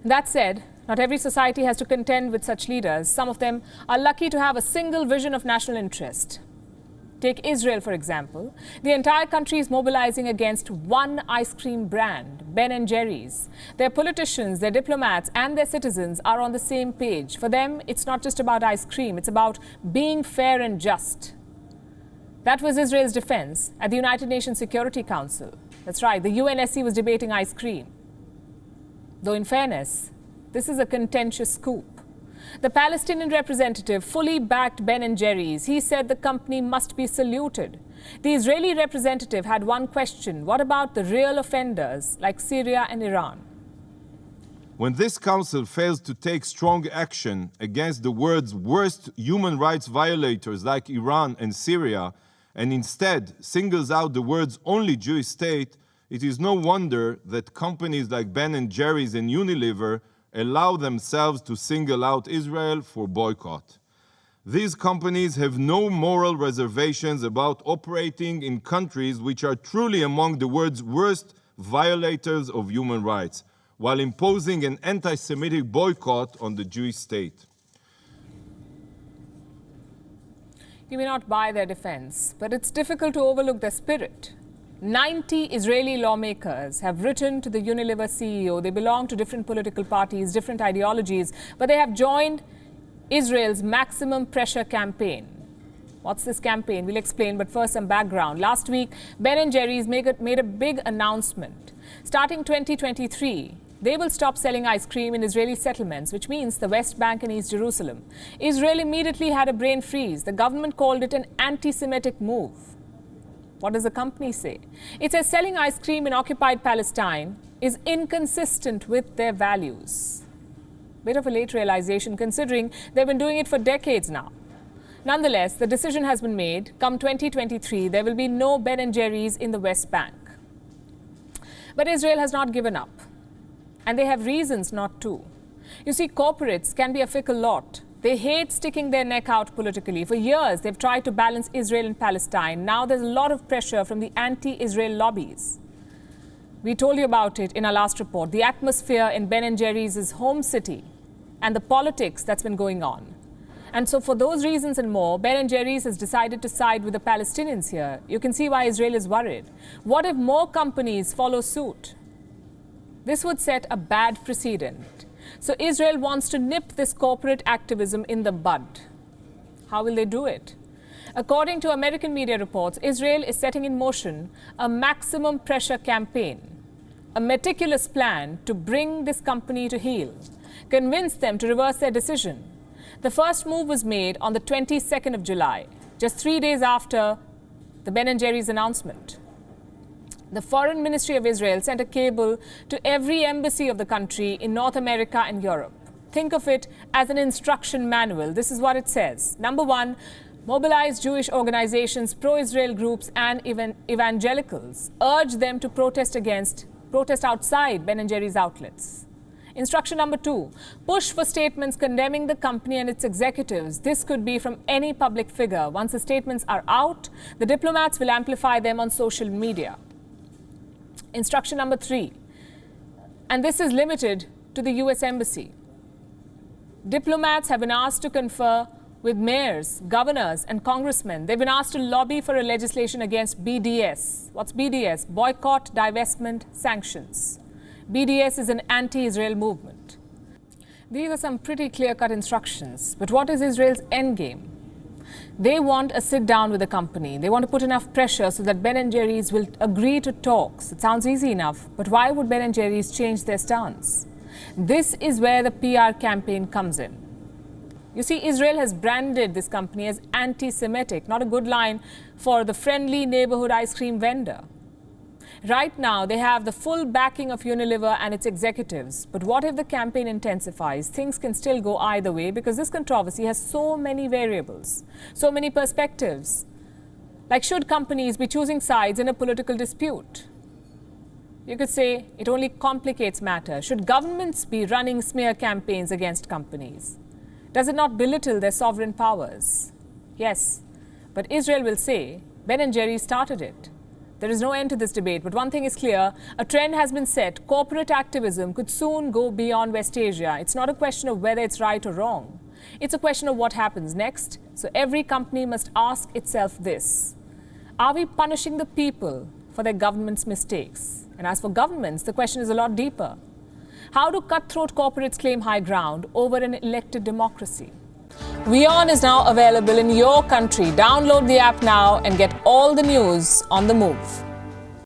That said, not every society has to contend with such leaders. Some of them are lucky to have a single vision of national interest. Take Israel, for example. The entire country is mobilizing against one ice cream brand, Ben & Jerry's. Their politicians, their diplomats, and their citizens are on the same page. For them, it's not just about ice cream, it's about being fair and just. That was Israel's defense at the United Nations Security Council. That's right, the UNSC was debating ice cream. Though in fairness, this is a contentious scoop. The Palestinian representative fully backed Ben & Jerry's. He said the company must be saluted. The Israeli representative had one question: what about the real offenders like Syria and Iran? When this council fails to take strong action against the world's worst human rights violators like Iran and Syria, and instead singles out the world's only Jewish state, it is no wonder that companies like Ben & Jerry's and Unilever allow themselves to single out Israel for boycott. These companies have no moral reservations about operating in countries which are truly among the world's worst violators of human rights, while imposing an anti-Semitic boycott on the Jewish state. You may not buy their defense, but it's difficult to overlook their spirit. 90 Israeli lawmakers have written to the Unilever CEO. They belong to different political parties, different ideologies, but they have joined Israel's maximum pressure campaign. What's this campaign? We'll explain, but first some background. Last week, Ben & Jerry's made a big announcement. Starting 2023, they will stop selling ice cream in Israeli settlements, which means the West Bank and East Jerusalem. Israel immediately had a brain freeze. The government called it an anti-Semitic move. What does the company say? It says selling ice cream in occupied Palestine is inconsistent with their values. Bit of a late realization considering they've been doing it for decades now. Nonetheless, the decision has been made. Come 2023, there will be no Ben & Jerry's in the West Bank. But Israel has not given up. And they have reasons not to. You see, corporates can be a fickle lot. They hate sticking their neck out politically. For years, they've tried to balance Israel and Palestine. Now there's a lot of pressure from the anti-Israel lobbies. We told you about it in our last report. The atmosphere in Ben & Jerry's home city and the politics that's been going on. And so for those reasons and more, Ben & Jerry's has decided to side with the Palestinians here. You can see why Israel is worried. What if more companies follow suit? This would set a bad precedent. So Israel wants to nip this corporate activism in the bud. How will they do it? According to American media reports, Israel is setting in motion a maximum pressure campaign, a meticulous plan to bring this company to heel, convince them to reverse their decision. The first move was made on the 22nd of July, just 3 days after the Ben & Jerry's announcement. The Foreign Ministry of Israel sent a cable to every embassy of the country in North America and Europe. Think of it as an instruction manual. This is what it says. Number one, mobilize Jewish organizations, pro-Israel groups and evangelicals. Urge them to protest outside Ben & Jerry's outlets. Instruction number two, push for statements condemning the company and its executives. This could be from any public figure. Once the statements are out, the diplomats will amplify them on social media. Instruction number three, and this is limited to the US Embassy. Diplomats have been asked to confer with mayors, governors, and congressmen. They've been asked to lobby for a legislation against BDS. What's BDS? Boycott, divestment, sanctions. BDS is an anti-Israel movement. These are some pretty clear-cut instructions. But what is Israel's endgame? They want a sit-down with the company. They want to put enough pressure so that Ben & Jerry's will agree to talks. It sounds easy enough, but why would Ben & Jerry's change their stance? This is where the PR campaign comes in. You see, Israel has branded this company as anti-Semitic, not a good line for the friendly neighborhood ice cream vendor. Right now, they have the full backing of Unilever and its executives. But what if the campaign intensifies? Things can still go either way because this controversy has so many variables, so many perspectives. Like, should companies be choosing sides in a political dispute? You could say it only complicates matters. Should governments be running smear campaigns against companies? Does it not belittle their sovereign powers? Yes, but Israel will say Ben & Jerry started it. There is no end to this debate, but one thing is clear. A trend has been set. Corporate activism could soon go beyond West Asia. It's not a question of whether it's right or wrong. It's a question of what happens next. So every company must ask itself this: are we punishing the people for their government's mistakes? And as for governments, the question is a lot deeper. How do cutthroat corporates claim high ground over an elected democracy? WION is now available in your country. Download the app now and get all the news on the move.